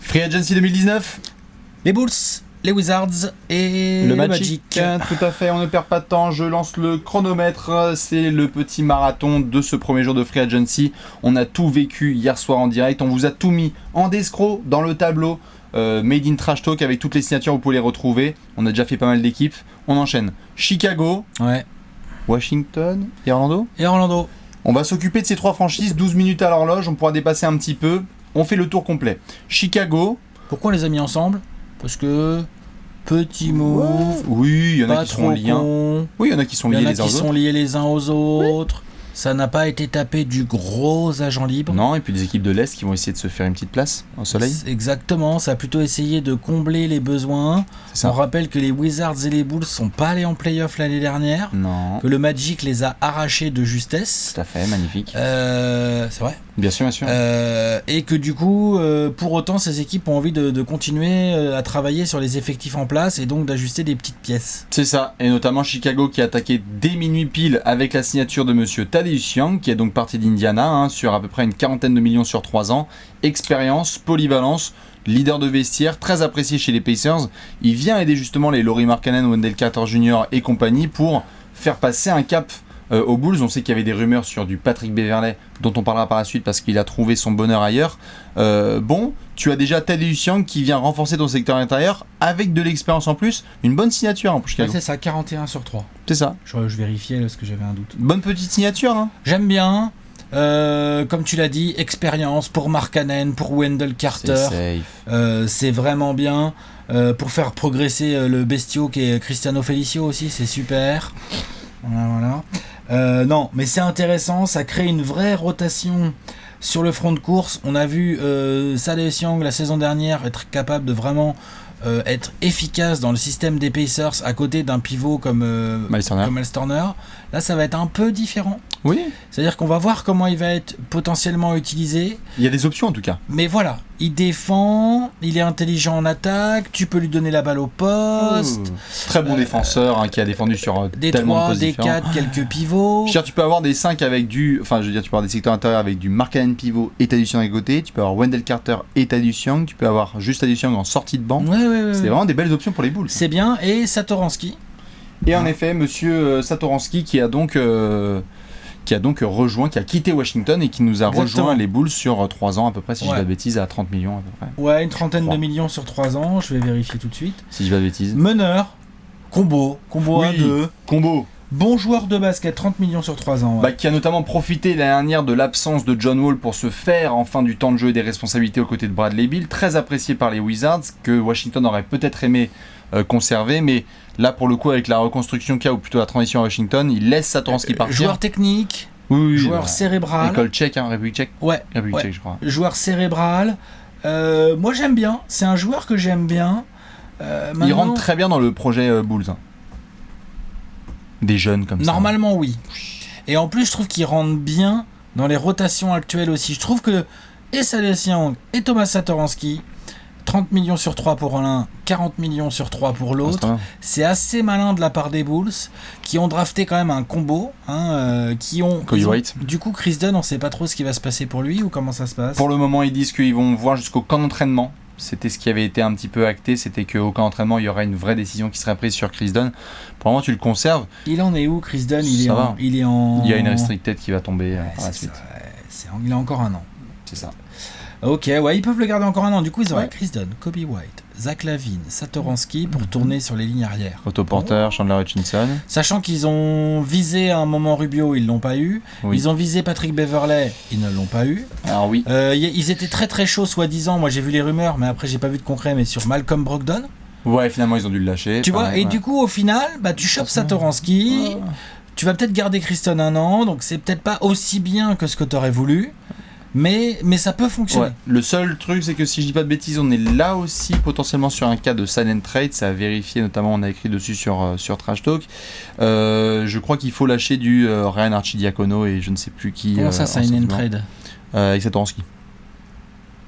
Free Agency 2019. Les Bulls, les Wizards et le Magic. Tout à fait, on ne perd pas de temps, je lance le chronomètre, c'est le petit marathon de ce premier jour de Free Agency. On a tout vécu hier soir en direct, on vous a tout mis en escroc dans le tableau Made in Trash Talk avec toutes les signatures, vous pouvez les retrouver. On a déjà fait pas mal d'équipes, on enchaîne. Chicago, ouais. Washington et Orlando. On va s'occuper de ces trois franchises, 12 minutes à l'horloge, on pourra dépasser un petit peu. On fait le tour complet. Chicago. Pourquoi on les a mis ensemble ? Parce que petit move. Ouais. Oui, il y en a qui sont liés. Oui, il y en a qui sont liés les uns aux autres. Ça n'a pas été tapé du gros agent libre. Non, et puis des équipes de l'Est qui vont essayer de se faire une petite place au soleil. Exactement, ça a plutôt essayé de combler les besoins. On rappelle que les Wizards et les Bulls sont pas allés en play-off l'année dernière. Non. Que le Magic les a arrachés de justesse. Tout à fait, magnifique. C'est vrai. Bien sûr, bien sûr. Et que du coup, pour autant, ces équipes ont envie de continuer à travailler sur les effectifs en place et donc d'ajuster des petites pièces. C'est ça, et notamment Chicago qui a attaqué dès minuit pile avec la signature de monsieur Thaddeus Young, qui est donc parti d'Indiana sur à peu près une 40aine de millions sur 3 ans. Expérience, polyvalence, leader de vestiaire, très apprécié chez les Pacers. Il vient aider justement les Lauri Markkanen, Wendell Carter Jr. et compagnie pour faire passer un cap aux Bulls. On sait qu'il y avait des rumeurs sur du Patrick Beverley, dont on parlera par la suite parce qu'il a trouvé son bonheur ailleurs. Tu as déjà Thaddeus Young qui vient renforcer ton secteur intérieur avec de l'expérience en plus. Une bonne signature pour Chicago. C'est ça, 41 sur 3. C'est ça. Je vérifiais parce que j'avais un doute. Bonne petite signature, hein. J'aime bien. Comme tu l'as dit, expérience pour Markkanen, pour Wendell Carter. C'est vraiment bien. Pour faire progresser le bestiau qui est Cristiano Felicio aussi, c'est super. Voilà. Non, mais c'est intéressant, ça crée une vraie rotation sur le front de course. On a vu Thaddeus Young la saison dernière être capable de vraiment être efficace dans le système des Pacers à côté d'un pivot comme Miles Turner. Là, ça va être un peu différent. Oui. C'est-à-dire qu'on va voir comment il va être potentiellement utilisé. Il y a des options en tout cas. Mais voilà, il défend, il est intelligent en attaque, tu peux lui donner la balle au poste. Très bon défenseur qui a défendu sur des tellement 3, de postes des différents. 4, quelques pivots. Tu peux avoir des 5 avec tu peux avoir des secteurs intérieurs avec du Markkanen pivot et Thaddeus Young à côté. Tu peux avoir Wendell Carter et Thaddeus Young. Tu peux avoir juste Thaddeus Young en sortie de banc. C'est vraiment des belles options pour les Bulls. C'est bien. Et Satoransky. Et en effet, monsieur Satoransky qui a quitté Washington et qui nous a rejoint les Bulls sur 3 ans à peu près, si je dis pas de bêtises, à 30 millions à peu près. Ouais, une trentaine de millions sur 3 ans, je vais vérifier tout de suite. Si je dis pas de bêtises. Meneur, combo 1-2. Combo. Bon joueur de basket, 30 millions sur 3 ans. Ouais. Qui a notamment profité l'année dernière de l'absence de John Wall pour se faire enfin du temps de jeu et des responsabilités aux côtés de Bradley Beal, très apprécié par les Wizards, que Washington aurait peut-être aimé conserver, mais là pour le coup avec la reconstruction qu'il y a, ou plutôt la transition à Washington, il laisse Satoransky partir. Joueur technique, joueur cérébral. École tchèque, République tchèque. République tchèque je crois. Joueur cérébral, moi j'aime bien, c'est un joueur que j'aime bien. Il rentre très bien dans le projet Bulls. Des jeunes comme ça. Normalement oui. Et en plus je trouve qu'il rentre bien dans les rotations actuelles aussi. Je trouve que et Thaddeus Young et Thomas Satoransky, 30 millions sur 3 pour l'un, 40 millions sur 3 pour l'autre. C'est assez malin de la part des Bulls qui ont drafté quand même un combo. White. Du coup, Chris Dunn, on sait pas trop ce qui va se passer pour lui ou comment ça se passe. Pour le moment, ils disent qu'ils vont voir jusqu'au camp d'entraînement. C'était ce qui avait été un petit peu acté, c'était qu'au camp d'entraînement, il y aurait une vraie décision qui serait prise sur Chris Dunn. Pour le moment, tu le conserves. Il en est où, Chris Dunn ? Il y a une restricted qui va tomber par la suite. Il a encore un an. C'est ça. Ok, ils peuvent le garder encore un an. Du coup, ils auraient Chris Dunn, Kobe White, Zach LaVine, Satoransky pour tourner sur les lignes arrière. Otto Porter, Chandler Hutchinson. Sachant qu'ils ont visé à un moment Rubio, ils l'ont pas eu. Oui. Ils ont visé Patrick Beverley, ils ne l'ont pas eu. Alors oui. Ils étaient très très chauds, soi-disant. Moi, j'ai vu les rumeurs, mais après, j'ai pas vu de concret. Mais sur Malcolm Brogdon. Ouais, finalement, ils ont dû le lâcher. Tu vois, et du coup, au final, tu chopes Satoransky. Tu vas peut-être garder Chris Dunn un an, donc c'est peut-être pas aussi bien que ce que tu aurais voulu. Mais ça peut fonctionner. Le seul truc, c'est que si je dis pas de bêtises, on est là aussi potentiellement sur un cas de sign and trade. Ça a vérifié, notamment on a écrit dessus sur Trash Talk. Je crois qu'il faut lâcher du Ryan Arcidiacono et je ne sais plus qui. Comment ça, sign and trade avec Satoransky.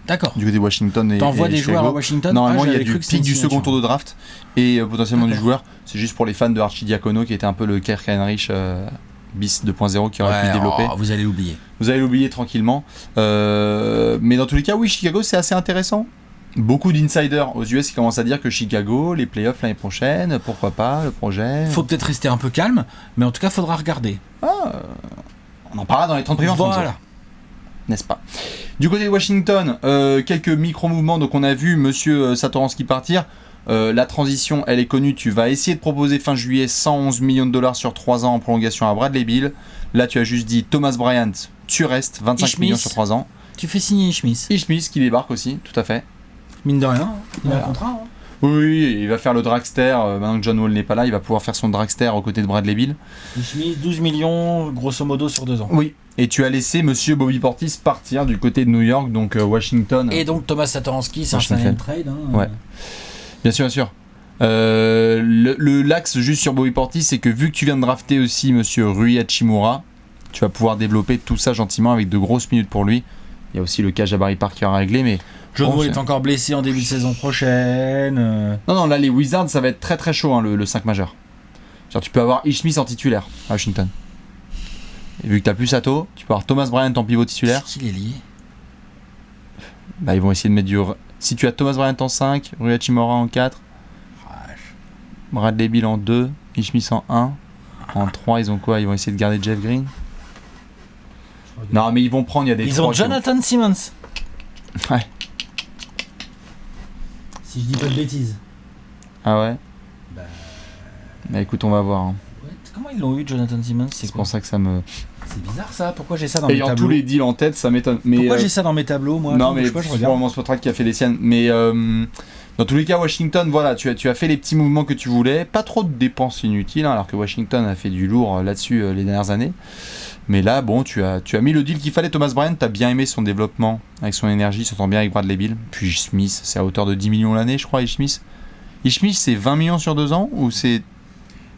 D'accord. Du côté de Washington et t'envoies des Chicago. joueurs à Washington. Normalement, il y a du pic du second tour de draft et potentiellement du joueur. C'est juste pour les fans de Arcidiacono qui était un peu le Kirk Heinrich bis 2.0 qui aurait pu se développer. Vous allez l'oublier. Vous allez l'oublier tranquillement. Mais dans tous les cas, oui, Chicago, c'est assez intéressant. Beaucoup d'insiders aux US qui commencent à dire que Chicago, les playoffs l'année prochaine, pourquoi pas, le projet. Faut peut-être rester un peu calme, mais en tout cas, faudra regarder. On en parlera dans les 30 premières secondes. Voilà. N'est-ce pas? Du côté de Washington, quelques micro-mouvements. Donc on a vu monsieur Satoransky partir. La transition, elle est connue. Tu vas essayer de proposer fin juillet 111 millions de dollars sur 3 ans en prolongation à Bradley Beal. Là, tu as juste dit Thomas Bryant, tu restes 25 millions sur 3 ans. Tu fais signer Schmitz. Schmitz qui débarque aussi, tout à fait. Mine de rien, il a Voilà. un contrat. Hein. Oui, il va faire le dragster. Maintenant que John Wall n'est pas là, il va pouvoir faire son dragster aux côtés de Bradley Beal. Schmitz, 12 millions, grosso modo, sur 2 ans. Oui. Et tu as laissé monsieur Bobby Portis partir du côté de New York, donc Washington. Et donc Thomas Satoransky, c'est un Washington. sign and trade. Hein. Ouais. Bien sûr, bien sûr. L'axe juste sur Bobby Portis, c'est que vu que tu viens de drafter aussi monsieur Rui Hachimura, tu vas pouvoir développer tout ça gentiment avec de grosses minutes pour lui. Il y a aussi le cas Jabari Parker à régler, mais John bon, Wall c'est- est encore blessé en début de saison prochaine. non, là les Wizards, ça va être très très chaud hein, le 5 majeur. Genre, tu peux avoir Ishmis en titulaire à Washington. Et vu que t'as plus Sato, tu peux avoir Thomas Bryant en pivot titulaire. Qui est lié? Bah, ils vont essayer de mettre du. Si tu as Thomas Bryant en 5, Rui Hachimura en 4, Bradley Beal en 2, Ishmis en 1. En 3, ils ont quoi? Ils vont essayer de garder Jeff Green. Non, mais ils vont prendre, il y a des Ils trois ont qui vont- Jonathan Simmons. Ouais. Si je dis pas de bêtises. Ah ouais? Bah, Bah écoute, on va voir. hein. comment ils l'ont eu, Jonathan Simmons? C'est C'est quoi? pour ça que ça me. C'est bizarre ça. Pourquoi j'ai ça dans mes Ayant tableaux? tous les deals en tête, ça m'étonne. Mais Pourquoi j'ai ça dans mes tableaux, moi? non, Attends, mais bouge pas, je c'est regarde. probablement Spotrac qui a fait les siennes. Mais dans tous les cas, Washington, voilà, tu as fait les petits mouvements que tu voulais. Pas trop de dépenses inutiles, hein, alors que Washington a fait du lourd là-dessus les dernières années. Mais là, bon, tu as mis le deal qu'il fallait. Thomas Bryant, t'as bien aimé son développement avec son énergie, s'entend bien avec Bradley Beal. Puis Smith, c'est à hauteur de 10 millions l'année, je crois, Smith. Smith, c'est 20 millions sur 2 ans ou c'est.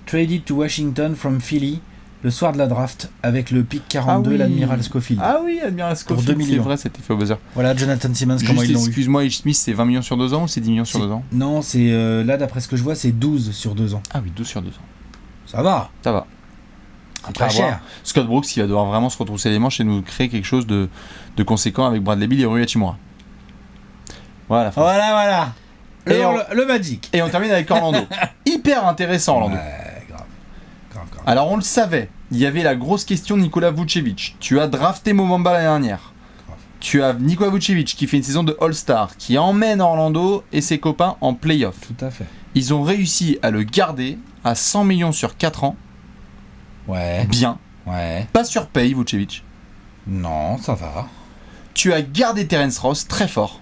Traded to Washington from Philly le soir de la draft avec le pick 42, Ah oui. l'admiral Scofield. Ah oui, Admiral Scofield, 2 c'est millions. vrai, c'était fait au buzzer. Voilà Jonathan Simmons, comment Juste, ils l'ont eu. excuse-moi, Smith, c'est 20 millions sur 2 ans ou c'est 10 millions sur C'est- 2 ans? Non, c'est là d'après ce que je vois, c'est 12 sur 2 ans. Ah oui, 12 sur 2 ans. Ça va, Ça va. c'est Après, pas à voir. cher. Scott Brooks, il va devoir vraiment se retrousser les manches et nous créer quelque chose de conséquent avec Bradley Beal et Rui Hachimura. Voilà. la fin. Voilà. Et on- Le Magic. Et on termine avec Orlando. Hyper intéressant, Orlando. Ouais, grave. Alors, on le savait. Il y avait la grosse question de Nikola Vucevic. Tu as drafté Mo Bamba l'année dernière. Tu as Nikola Vucevic qui fait une saison de All-Star, qui emmène Orlando et ses copains en play-off. Tout à fait. Ils ont réussi à le garder à 100 millions sur 4 ans. Ouais. Bien. Ouais. Pas sur paye, Vucevic. Non, ça va. Tu as gardé Terence Ross très fort.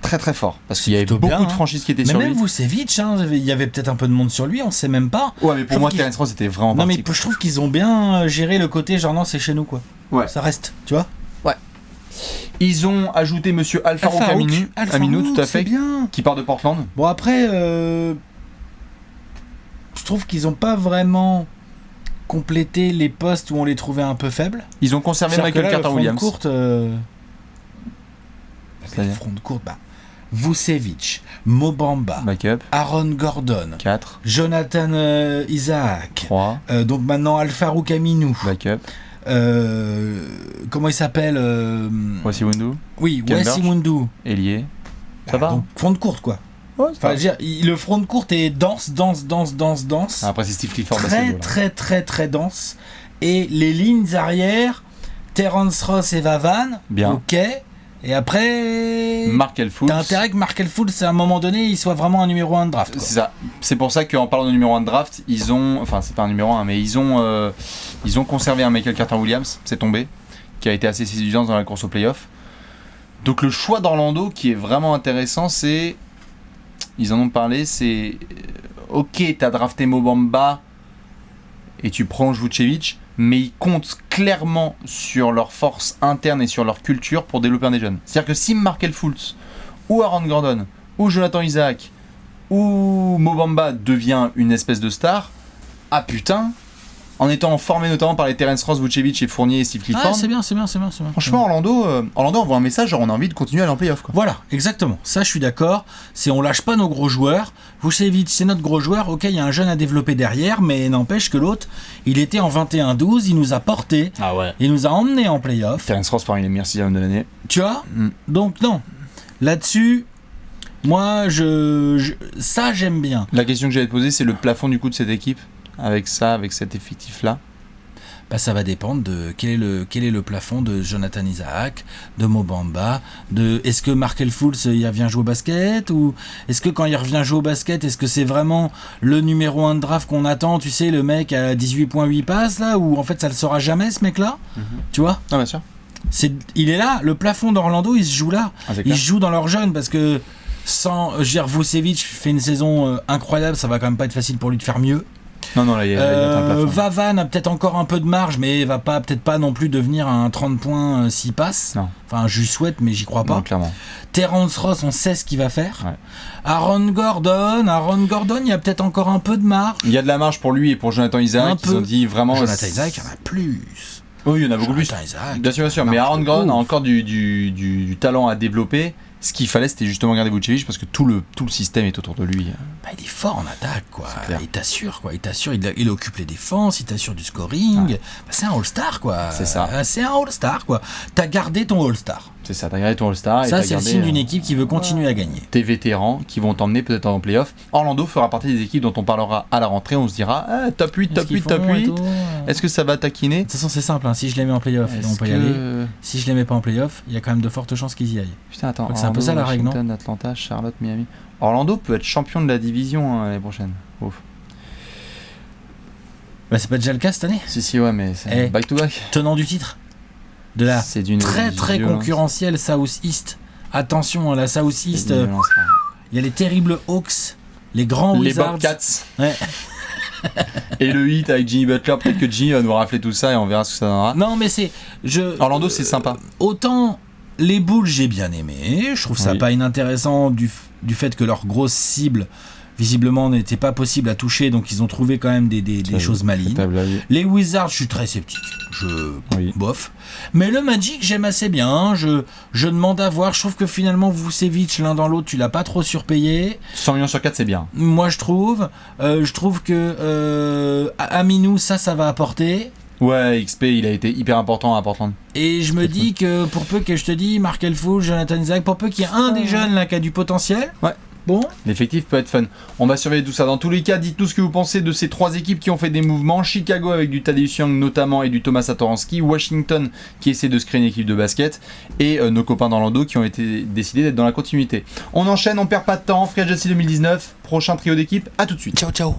Très très fort. Parce qu'il y avait plutôt beaucoup bien, de hein. franchises qui étaient Mais sur même lui. Vucevic, hein, il y avait peut-être un peu de monde sur lui, on sait même pas. Ouais, mais pour Je moi, trouve Terence Ross était vraiment Non mais parti. je trouve qu'ils ont bien géré le côté genre non c'est chez nous quoi. Ouais. Ça reste, tu vois. Ils ont ajouté monsieur Alfaro Caminu, tout à fait, c'est bien. qui part de Portland. Bon après, je trouve qu'ils ont pas vraiment complété les postes où on les trouvait un peu faibles. Ils ont conservé C'est-à-dire que Michael là, le Carter-Williams. front de courte, C'est-à-dire le front de courte, bah, Vucevic, Mo Bamba, Backup, Aaron Gordon, 4, Jonathan Isaac, 3, donc maintenant Alfaro Caminu. backup, Comment il s'appelle Wasi Wundu, Oui, Ken Wesi Burch. Mundu. Ailier. Ça va Donc front de courte quoi. Ouais, Enfin, je veux dire, le front de courte est dense. Après, c'est Steve Clifford Très basketball. très très très dense. Et les lignes arrière, Terence Ross et Vavan. Bien. Ok. Et après, Mark Elfoots. t'as intérêt que Markel Fultz, à un moment donné, il soit vraiment un numéro 1 de draft. Quoi. C'est ça. C'est pour ça qu'en parlant de numéro 1 de draft, ils ont. Enfin, c'est pas un numéro 1, mais ils ont conservé un Michael Carter-Williams, c'est tombé, qui a été assez séduisant dans la course au playoff. Donc le choix d'Orlando qui est vraiment intéressant, c'est. Ils en ont parlé, c'est. Ok, t'as drafté Mo Bamba et tu prolonges Vucevic, mais ils comptent clairement sur leur force interne et sur leur culture pour développer un des jeunes. C'est-à-dire que si Markel Fultz, ou Aaron Gordon, ou Jonathan Isaac, ou Mo Bamba devient une espèce de star, ah putain, en étant formé notamment par les Terence Ross, Vucevic et Fournier et Steve Clifford. Ah, c'est bien. Franchement, Orlando envoie un message, genre on a envie de continuer à aller en playoff. Quoi. Voilà, exactement. Ça, je suis d'accord. C'est on lâche pas nos gros joueurs. Vucevic, c'est notre gros joueur. Ok, il y a un jeune à développer derrière, mais n'empêche que l'autre, il était en 21-12, il nous a porté, Ah ouais. il nous a emmené en playoff. Terence Ross parmi les meilleurs 6e de l'année. Tu vois Mm. Donc non. Là-dessus, Moi, ça, j'aime bien. La question que j'allais te poser, c'est le plafond du coup de cette équipe, avec cet effectif-là. Bah, ça va dépendre de quel est le plafond de Jonathan Isaac, de Mobamba, est-ce que Markel Fultz il revient jouer au basket, ou est-ce que quand il revient jouer au basket, est-ce que c'est vraiment le numéro 1 de draft qu'on attend, tu sais, le mec à 18.8 passes là, ou en fait ça le saura jamais ce mec là, tu vois? Ah bien sûr. Il est là, le plafond d'Orlando il se joue là, il se joue dans leur jeune, parce que Vucevic fait une saison incroyable, ça va quand même pas être facile pour lui de faire mieux. Non, là, il y a un plafond. Vavan a peut-être encore un peu de marge, mais va peut-être pas non plus devenir un 30 points s'il passe. Non. Enfin, je lui souhaite, mais j'y crois pas. Non, clairement. Terrence Ross, on sait ce qu'il va faire. Ouais. Aaron Gordon, il y a peut-être encore un peu de marge. Il y a de la marge pour lui et pour Jonathan Isaac. Ils ont dit vraiment. Jonathan Isaac, il y en a plus. Oui, il y en a beaucoup plus. Isaac, bien sûr. Mais Aaron Gordon a encore du talent à développer. Ce qu'il fallait, c'était justement garder Vucevic parce que tout le système est autour de lui. Bah, il est fort en attaque, quoi. Il t'assure, il occupe les défenses, il t'assure du scoring. Ouais. Bah, c'est un All-Star, quoi. C'est ça. C'est un All-Star, quoi. T'as gardé ton All-Star. C'est ça, t'as gardé ton All-Star. Ça, c'est le signe d'une équipe qui veut continuer à gagner. Tes vétérans qui vont t'emmener peut-être en playoff. Orlando fera partie des équipes dont on parlera à la rentrée. On se dira top 8, top 8, top 8. Est-ce que ça va taquiner? De toute façon, c'est simple. Hein. Si je les mets en playoff, on peut y aller. Si je les mets pas en playoff, il y a quand même de fortes chances qu'ils y aillent. Putain, attends. C'est un peu ça la règle, non? Atlanta, Charlotte, Miami. Orlando peut être champion de la division l'année prochaine. Ouf. Bah, c'est pas déjà le cas cette année? Si, ouais, mais c'est back-to-back. Tenant du titre de la très très violence. Concurrentielle South East. Attention, la South East, il y a les terribles Hawks, les grands Wizards. Les Bobcats. Ouais. Et le hit avec Jimmy Butler, peut-être que Jimmy va nous rafler tout ça et on verra ce que ça donnera. Non, mais Orlando, c'est sympa. Autant les Bulls, j'ai bien aimé. Je trouve ça pas inintéressant du fait que leur grosse cible, visiblement, n'était pas possible à toucher, donc ils ont trouvé quand même des choses malignes. Les Wizards, je suis très sceptique. Bof. Mais le Magic, j'aime assez bien. Je demande à voir. Je trouve que finalement, Vucevic, l'un dans l'autre, tu l'as pas trop surpayé. 100 millions sur 4, c'est bien. Moi, je trouve. Je trouve que Aminou, ça va apporter. Ouais, XP, il a été hyper important à Portland. Et je me dis que pour peu que je te dis, Markel Fultz, Jonathan Isaac, pour peu qu'il y ait un des jeunes là qui a du potentiel. Ouais. Bon. L'effectif peut être fun. On va surveiller tout ça. Dans tous les cas, dites-nous ce que vous pensez de ces trois équipes qui ont fait des mouvements. Chicago avec du Tadeusz Young notamment et du Thomas Satoransky. Washington qui essaie de se créer une équipe de basket. Et nos copains d'Orlando qui ont été décidés d'être dans la continuité. On enchaîne, on perd pas de temps. Free Agency 2019, prochain trio d'équipes. À tout de suite. Ciao, ciao.